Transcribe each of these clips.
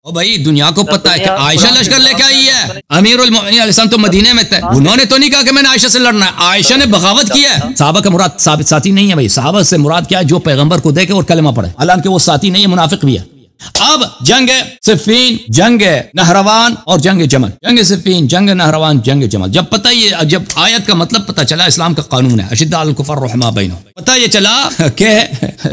او بھائی دنیا کو پتہ ہے کہ عائشہ لشکر لے کے آئی ہے، امیر المومنین علیہ السلام تو مدینے میں تھے، انہوں نے تو نہیں کہا کہ میں نے عائشہ سے لڑنا ہے، عائشہ نے بغاوت کی ہے۔ صحابہ کا مراد ثابت ساتھی نہیں ہے بھائی، صحابہ سے مراد کیا ہے؟ جو پیغمبر کو دیکھے اور کلمہ پڑھے، حالانکہ وہ ساتھی نہیں ہے، منافق بھی ہے۔ اب جنگ صفین، جنگ نہروان اور جنگ جمل، جنگ صفین، جنگ نہروان، جنگ جمل، جب پتہ یہ، جب آیت کا مطلب پتہ چلا، اسلام کا قانون ہے اشداء علی الکفار رحماء بینہم، پتہ یہ چلا کہ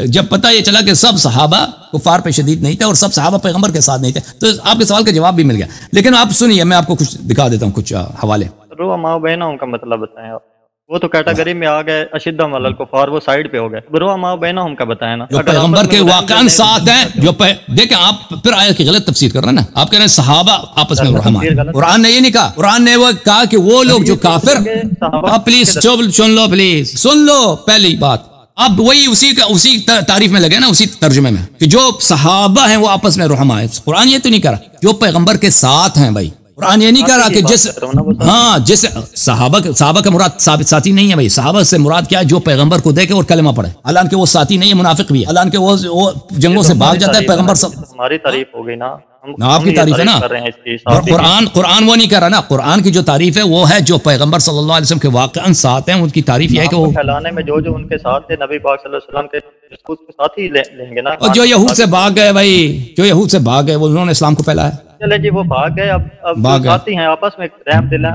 جب پتہ یہ چلا کہ سب صحابہ کفار پہ شدید نہیں تھے اور سب صحابہ پیغمبر کے ساتھ نہیں تھے، تو آپ کے سوال کا جواب بھی مل گیا۔ لیکن آپ سنیے، میں آپ کو کچھ دکھا دیتا ہوں، کچھ حوالے۔ رحماء بینہم کا مطلب بتائیں آپ، وہ تو کیٹیگری میں آ گئے، اشداء علی الکفار وہ سائیڈ پہ ہو گئے، رحماء بینہم کا بتائیں نا، جو پیغمبر کے واقعاً ساتھ ہیں، جو دیکھیں آپ پھر آیت کی غلط تفسیر کر رہے ہیں نا، آپ کہہ رہے ہیں صحابہ آپس میں رحماء، قرآن نے یہ نہیں کہا، قرآن نے وہ کہا کہ وہ لوگ جو کافر، پلیز سن لو، پلیز سن لو پہلی بات، اب وہی اسی تعریف میں لگے نا، اسی ترجمے میں کہ جو صحابہ ہیں وہ آپس میں رحماء ہیں۔ قرآن یہ تو نہیں کہہ رہا جو پیغمبر کے ساتھ ہیں بھائی، قرآن یہ نہیں کہہ رہا کہ جس صحابہ کا مراد ثابت ساتھی نہیں ہے بھائی، صحابہ سے مراد کیا ہے؟ جو پیغمبر کو دیکھے اور کلمہ پڑھے، حالانکہ وہ ساتھی نہیں ہے، منافق بھی ہے، حالانکہ وہ جنگوں سے بھاگ جاتا ہے پیغمبر سب۔ ہماری تعریف ہو گئی نا، آپ کی تعریف ہے نا، قرآن وہ نہیں کہہ رہا نا، قرآن کی جو تعریف ہے وہ ہے جو پیغمبر صلی اللہ علیہ وسلم کے واقعاً ساتھ ہیں، ان کی تعریف یہ ہے کہ وہ پھیلانے میں جو ان کے ساتھ تھے، نبی پاک صلی اللہ علیہ وسلم کے ساتھ ہی لیں گے نا، اور جو یہود سے بھاگ گئے بھائی، جو یہود سے بھاگ گئے، وہ انہوں نے اسلام کو پھیلایا۔ چلے جی وہ بھاگ گئے، اب ساتھی ہیں، آپس میں رحم دل،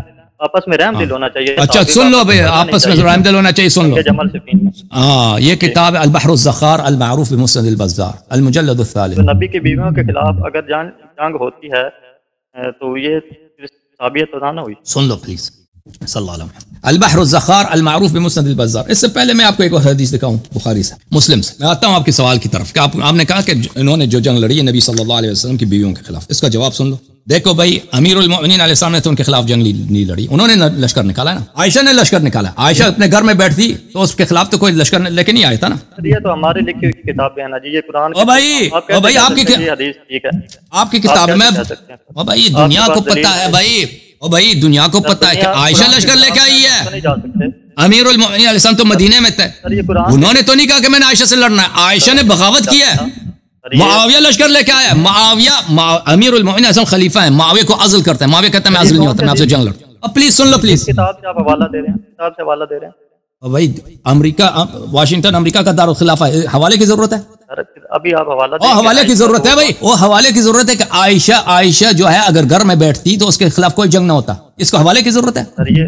آپس میں رحم دل ہونا چاہیے۔ اچھا سن لو بھائی، آپس میں رحم دل ہونا چاہیے، سن لو۔ جمل صفین میں ہاں، یہ کتاب ہے البحر الزخار المعروف بمسند البزار، المجلد الثالث۔ نبی کی بیویوں کے خلاف اگر جنگ ہوتی ہے تو یہ ثابت تو نہ ہوئی۔ سن لو پلیز، صلی اللہ علیہ وسلم۔ البحر الزخار المعروف بمسند البزار۔ اس سے پہلے میں آپ کو ایک اور حدیث دکھاؤں بخاری سے، مسلم سے۔ میں آتا ہوں آپ کے سوال کی طرف کہ آپ نے کہا کہ انہوں نے جو جنگ لڑی ہے نبی صلی اللہ علیہ وسلم کی بیویوں کے خلاف، اس کا جواب سن لو۔ دیکھو بھائی، امیر المومنین علیہ السلام نے تو ان کے خلاف جنگ نہیں لڑی، انہوں نے لشکر نکالا ہے نا، عائشہ نے لشکر نکالا۔ عائشہ اپنے گھر میں بیٹھتی تو اس کے خلاف تو کوئی لشکر لے کے نہیں آیا تھا نا۔ یہ تو ہماری لکھی ہوئی کتابیں ہیں نا جی، یہ قرآن او بھائی آپ کی حدیث ٹھیک ہے، آپ کی کتاب میں، او بھائی دنیا کو پتہ ہے بھائی، او بھائی دنیا کو پتہ ہے کہ عائشہ لشکر لے کے آئی ہے، امیر المومنین علیہ السلام تو مدینے میں تھے، انہوں نے تو نہیں کہا کہ میں نے عائشہ سے لڑنا ہے، عائشہ نے بغاوت کی ہے۔ معاویہ لشکر لے کے آیا، معاویہ امیر المومنین علیہ السلام خلیفہ ہیں، معاویہ کو عزل کرتے ہیں، معاویہ کہتا ہے میں عزل نہیں ہوتا، میں آپ سے جنگ لڑتا ہوں۔ اب پلیز سن لو پلیز، کتاب سے آپ حوالہ دے رہے ہیں، کتاب سے حوالہ دے رہے ہیں بھائی، امریکہ واشنگٹن امریکہ کا دارالخلافہ ہے، حوالے کی ضرورت ہے؟ ابھی آپ حوالہ حوالے کی ضرورت ہے بھائی، وہ حوالے کی ضرورت ہے کہ عائشہ جو ہے اگر گھر میں بیٹھتی تو اس کے خلاف کوئی جنگ نہ ہوتا، اس کو حوالے کی ضرورت ہے؟ سر یہ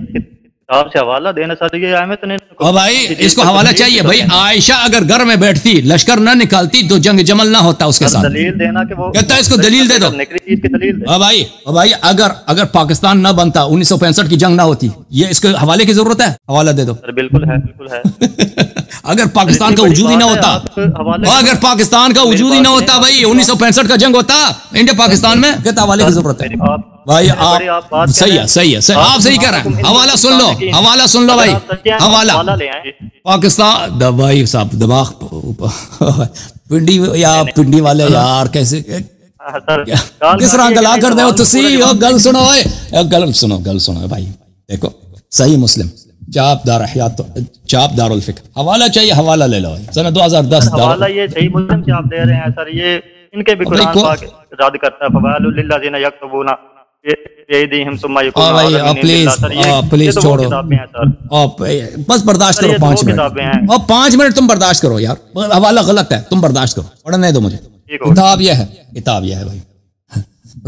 کتاب سے حوالہ دینا سر، یہ اہمیت نہیں۔ او بھائی اس کو حوالہ چاہیے بھائی، عائشہ اگر گھر میں بیٹھتی لشکر نہ نکالتی تو جنگ جمل نہ ہوتا اس کے ساتھ۔ دلیل دینا کہ وہ کہتا ہے اس کو دلیل دے دو۔ او بھائی اگر پاکستان نہ بنتا، 1965 کی جنگ نہ ہوتی، یہ اس کو حوالے کی ضرورت ہے؟ حوالہ دے دو۔ بالکل ہے، بالکل ہے۔ اگر پاکستان کا وجود ہی نہ ہوتا، اگر پاکستان کا وجود ہی نہ ہوتا بھائی، 1965 کا جنگ ہوتا انڈیا پاکستان میں، کہتا حوالے کی ضرورت ہے بھائی۔ آپ صحیح ہے، آپ صحیح کہہ رہے ہیں، حوالہ سن لو، حوالہ سن لو بھای، حوالہ پاکستان بھائی صاحب دماغ پنڈی والے یار کیسے کس طرح گلا کر دے تسی، گل سنو بھائی، دیکھو صحیح مسلم چاپ دار الفکر، حوالہ چاہیے، حوالہ لے لو سنہ 2010۔ حوالہ یہ صحیح مسلم سے آپ دے رہے ہیں سر، یہ ان کے بھی قرآن پاک رد کرتا ہے، فوائل للذین یکتبون بایدیہم ثم یقولون، پلیز چھوڑو بس، برداشت کرو 5 منٹ، اور 5 منٹ تم برداشت کرو یار، حوالہ غلط ہے، تم برداشت کرو، پڑھنے دو مجھے۔ کتاب یہ ہے بھائی،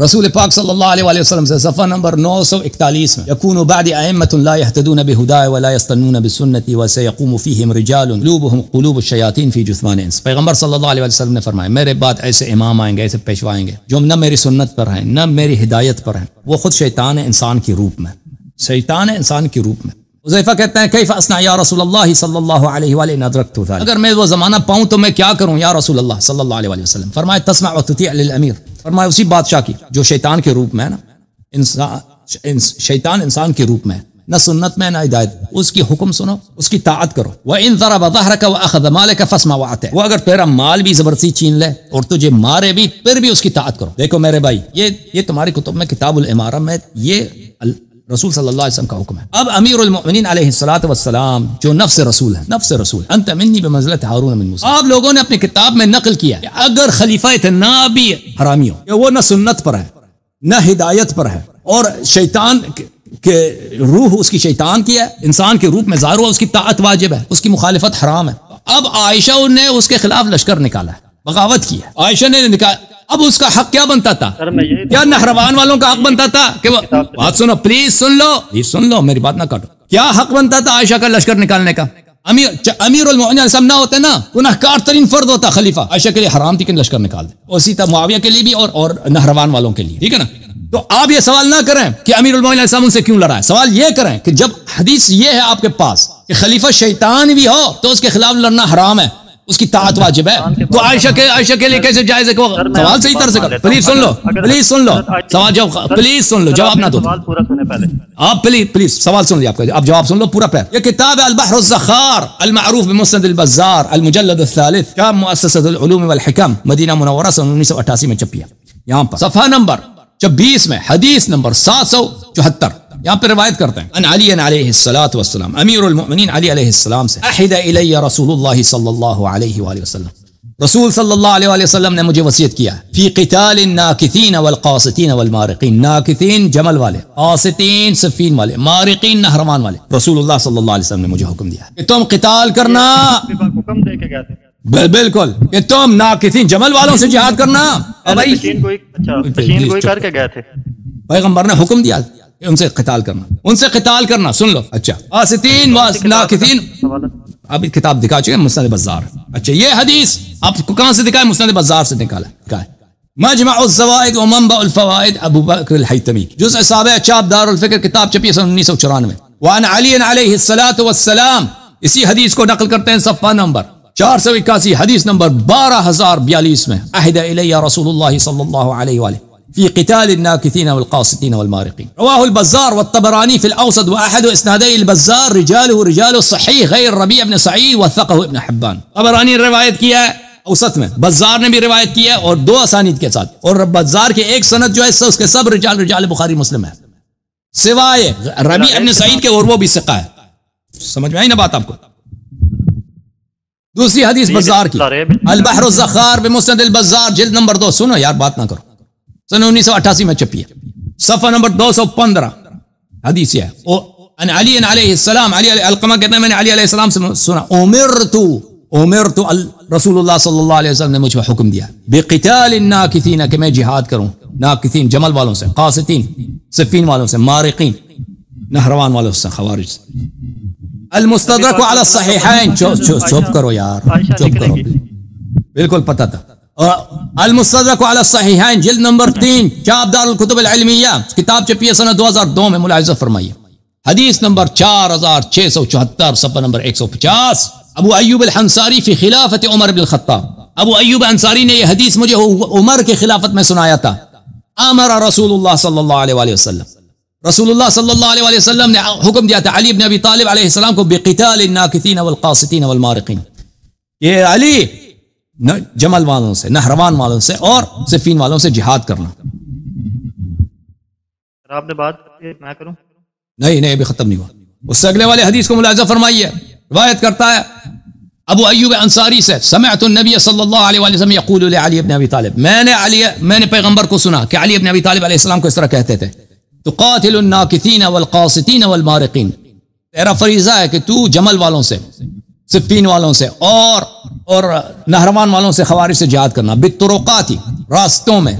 رسول پاک صلی اللہ علیہ وآلہ وسلم سے صفحہ نمبر 941 میں، یکون بعد ائمۃ لا يهتدون بهداي ولا يستنون بسنتي وسيقوم فيهم رجال قلوبهم قلوب الشياطين في جثمان انس۔ پیغمبر صلی اللہ علیہ وسلم نے فرمایا میرے بعد ایسے امام آئیں گے، ایسے پیشوا آئیں گے جو نہ میری سنت پر ہیں نہ میری ہدایت پر ہیں، وہ خود شیطان ہے انسان کی روپ میں، شیطان ہے انسان کی روپ میں۔ حذیفہ کہتے ہیں کیف اصنع یا رسول اللہ صلی اللہ علیہ وآلہ ان ادرکت ذلک، اگر میں وہ زمانہ پاؤں تو میں کیا کروں یا رسول اللہ صلی اللہ علیہ وآلہ وسلم؟ فرمایا تسمع وتطیع للامیر، فرمایا اسی بادشاہ کی جو شیطان کے روپ میں ہے نا، شیطان انسان کے روپ میں ہے، نہ سنت میں نہ ہدایت، اس کی حکم سنو، اس کی طاعت کرو۔ وَإِن ضَرَبَ ظَهْرَكَ وَأَخَذَ مَالَكَ فَاسْمَعْ وَأَطِعْ، وہ اگر تیرا مال بھی زبردستی چھین لے اور تجھے مارے بھی پھر بھی اس کی طاعت کرو۔ دیکھو میرے بھائی، یہ تمہاری کتب میں کتاب الامارہ میں یہ رسول صلی اللہ علیہ وسلم کا حکم ہے. اب امیر المؤمنین علیہ الصلوۃ والسلام جو نفس رسول ہے، نفس رسول، انت منی بمنزلۃ ہارون من موسیٰ، آپ لوگوں نے اپنی کتاب میں نقل کیا کہ اگر خلیفہ تھے نہ بھی حرامی ہو، کہ وہ نہ سنت پر ہے نہ ہدایت پر ہے، اور شیطان کہ روح اس کی شیطان کی ہے، انسان کے روپ میں ظاہر ہوا، اس کی طاعت واجب ہے، اس کی مخالفت حرام ہے. اب عائشہ نے اس کے خلاف لشکر نکالا ہے، بغاوت کی ہے عائشہ نے نکالا. اب اس کا حق کیا بنتا تھا؟ کیا نہروان والوں کا حق بنتا تھا کہ وہ بات سنو، پلیز سن لو میری بات نہ کاٹو. کیا حق بنتا تھا عائشہ کا لشکر نکالنے کا؟ امیر المؤمنین علیہ السلام نہ ہوتے نا، گنہگار ترین فرد ہوتا خلیفہ، عائشہ کے لیے حرام تھی کہ لشکر نکال دے، اسی طرح معاویہ کے لیے بھی اور نہروان والوں کے لیے، ٹھیک ہے نا. تو آپ یہ سوال نہ کریں کہ امیر المؤمنین علیہ السلام ان سے کیوں لڑا ہے، سوال یہ کریں کہ جب حدیث یہ ہے آپ کے پاس کہ خلیفہ شیطان بھی ہو تو اس کے خلاف لڑنا حرام ہے، اس کی طاعت واجب ہے، تو عائشہ کے لیے کیسے جائز ہے کہ سوال صحیح طرح سے کرو. پلیز سن لو سوال جواب، پلیز سن لو، جواب نہ دو آپ، پلیز سوال سن لیا آپ کا، آپ جواب سن لو پورا پیر. یہ کتاب ہے البحر الزخار المعروف بمسند البزار المجلد الثالث، کیا مؤسسۃ العلوم والحکم مدینہ منورہ سن 1988 میں چھپی ہے. یہاں پر صفحہ نمبر 26 میں حدیث نمبر 774 یہاں پہ روایت کرتے ہیں ان علی علیہ الصلوۃ والسلام، امیر المؤمنین علی علیہ السلام سے، احد الی رسول اللہ صلی اللہ علیہ وآلہ وسلم، رسول صلی اللہ علیہ وآلہ وسلم نے مجھے وصیت کیا فی قتال الناکثین والقاسطین والمارقین، ناکثین جمل والے، قاسطین صفین والے، مارقین نہروان والے. رسول اللہ صلی اللہ علیہ وسلم نے مجھے حکم دیا کہ تم قتال کرنا، حکم دے کے گئے تھے بالکل، کہ تم ناکثین جمل والوں سے جہاد کرنا. کر کے گئے تھے، پیغمبر نے حکم دیا ان سے قتال کرنا، سن لو. اچھا قاسطین و ناکثین، اب کتاب دکھا چکے مسند بزار. اچھا یہ حدیث آپ کو کہاں سے دکھائے؟ مسند بزار سے نکالا. مجمع الزوائد و منبع الفوائد ابو بکر الحیتمی، جزء سابع چاپ دار الفکر، کتاب چھپی ہے 1994. وعن علی علیہ الصلوۃ والسلام، اسی حدیث کو نقل کرتے ہیں صفحہ نمبر 481 حدیث نمبر 12042 میں، احد الی رسول اللہ صلی اللہ علیہ وآلہ في قتال الناكثين والقاسطين والمارقين. رواه البزار والطبراني في الأوسط، وأحد إسنادي البزار رجاله رجال الصحيح غير ربيع بن سعيد وثقه ابن حبان. طبرانی روایت کیا ہے اوسط میں، بزار نے بھی روایت کی ہے اور دو اسانید کے ساتھ، اور بزار کے ایک سند جو ہے اس کے سب رجال بخاری مسلم ہے سوائے ربیع بن سعید کے، اور وہ بھی ثقہ ہے. سمجھ میں آئی نا بات آپ کو؟ دوسری حدیث بزار کی، البحر الزخار بمسند البزار جلد نمبر 2. سنو یار بات نہ کرو، سن 1988 میں چھپی ہے، صفحہ نمبر 215 حدیث ہے. ان علی علیہ السلام، علی القمہ کہتے ہیں میں نے علی علیہ السلام سے سنا، امرت رسول اللہ صلی اللہ علیہ وسلم نے مجھ پر حکم دیا بقتال الناکثین، کہ میں جہاد کروں ناکثین جمل والوں سے، قاسطین صفین والوں سے، مارقین نہروان والوں سے، خوارج سے. المستدرک علی الصحیحین، چپ کرو یار، چپ کرو، بالکل پتہ تھا. المستدرک علی الصحیحین جلد نمبر 3 چاپ دار الکتب العلمیہ، کتاب چھپی ہے سنہ 2002 میں، ملاحظہ فرمائیے. حدیث نمبر 4674 صفحہ نمبر 150. ابو ایوب الانصاری فی خلافت عمر بن الخطاب، ابو ایوب انصاری نے یہ حدیث مجھے عمر کی خلافت میں سنایا تھا. امر رسول اللہ صلی اللہ علیہ وآلہ وسلم، رسول اللہ صلی اللہ علیہ وآلہ وسلم نے حکم دیا تھا علی بن ابی طالب علیہ السلام کو بقتال الناکثین والقاسطین والمارقین، یہ علی جمل والوں سے، نہروان والوں سے اور صفین والوں سے جہاد کرنا. آپ نے بات میں کروں؟ نہیں ابھی ختم نہیں ہوا. اس سے اگلے والے حدیث کو ملاحظہ فرمائیے، روایت کرتا ہے ابو ایوب انصاری سے، سمعت النبی صلی اللہ علیہ وسلم یقول لعلی بن ابی طالب، میں نے پیغمبر کو سنا کہ علی بن ابی طالب علیہ السلام کو اس طرح کہتے تھے، تقاتل الناکثین والقاسطین والمارقین، تیرا فریضہ ہے کہ تو جمل والوں سے، صفین والوں سے اور نہروان والوں سے، خوارج سے جہاد کرنا، بالطرقات، راستوں میں،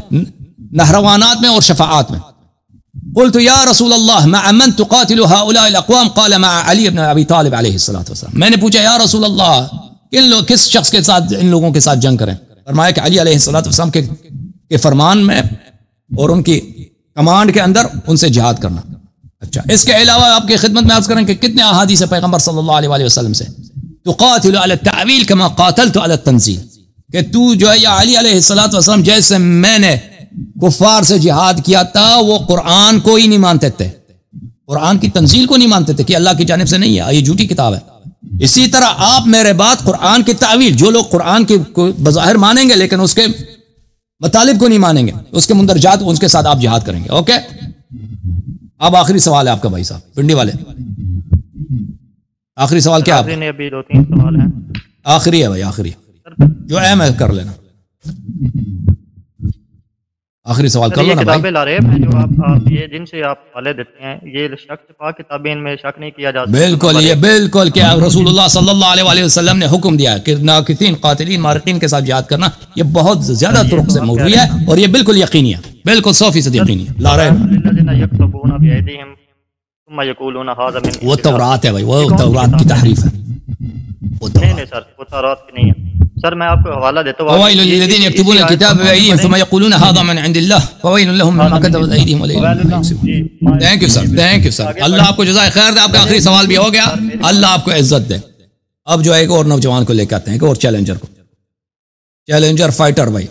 نہروانات میں اور شفاعات میں. قلت یا رسول اللہ مع من تقاتل هؤلاء الاقوام؟ قال مع علی بن ابی طالب علیہ السلام. میں نے پوچھا یا رسول اللہ کس شخص کے ساتھ، ان لوگوں کے ساتھ جنگ کریں؟ فرمایا کہ علی علیہ السلام کے فرمان میں اور ان کی کمانڈ کے اندر ان سے جہاد کرنا. اچھا، اس کے علاوہ آپ کی خدمت میں عرض کریں کہ کتنے احادیث ہے پیغمبر صلی اللہ علیہ وآلہ وسلم سے، تقاتل علی التعویل کما قاتلت علی التنزیل، کہ تو جو ہے یا علی علیہ السلام جیسے میں نے کفار سے جہاد کیا تھا، وہ قرآن کو ہی نہیں مانتے تھے، قرآن کی تنزیل کو نہیں مانتے تھے کہ اللہ کی جانب سے نہیں ہے، یہ جھوٹی کتاب ہے. اسی طرح آپ میرے بات قرآن کی تعویل، جو لوگ قرآن کی بظاہر مانیں گے لیکن اس کے مطالب کو نہیں مانیں گے، اس کے مندرجات، ان کے ساتھ آپ جہاد کریں گے. اوکے، اب آخری سوال ہے آپ کا بھائی صاحب پنڈی والے، آخری سوال کیا آپ؟ ابھی 2-3 سوال ہیں، آخری ہے بھائی، آخری جو اہم ہے کر لینا، آخری سوال کر لینا بھائی۔ کتابیں لا رہے ہیں جو آپ یہ جن سے آپ حوالے دیتے ہیں، یہ شک پاک کتابیں، ان میں شک نہیں کیا جا سکتا۔ بالکل، یہ بالکل کہ رسول اللہ صلی اللہ علیہ وسلم نے حکم دیا کہ ناقتین قاتلین مارقین کے ساتھ جہاد کرنا یہ بہت زیادہ طرق سے مروی ہے اور یہ بالکل یقینی ہے، بالکل 100% یقینی ہے، لا رہے وہ تورات ہے بھائی، وہ تورات کی تحریف ہے، نہیں سر، وہ تورات کی نہیں ہے سر۔ میں آپ کو حوالہ دیتا ہوں، فوائل للذین یکتبون الکتاب بأیدیہم ثم یقولون ھذا من عند اللہ فوائل لهم مما کتبت ایدیہم ولیہم۔ Thank you sir, thank you sir, اللہ آپ کو جزائے خیر دے، آپ کا آخری سوال بھی ہو گیا، اللہ آپ کو عزت دے۔ اب جو ایک اور نوجوان کو لے کے آتے ہیں، ایک اور چیلنجر کو، چیلنجر فائٹر بھائی۔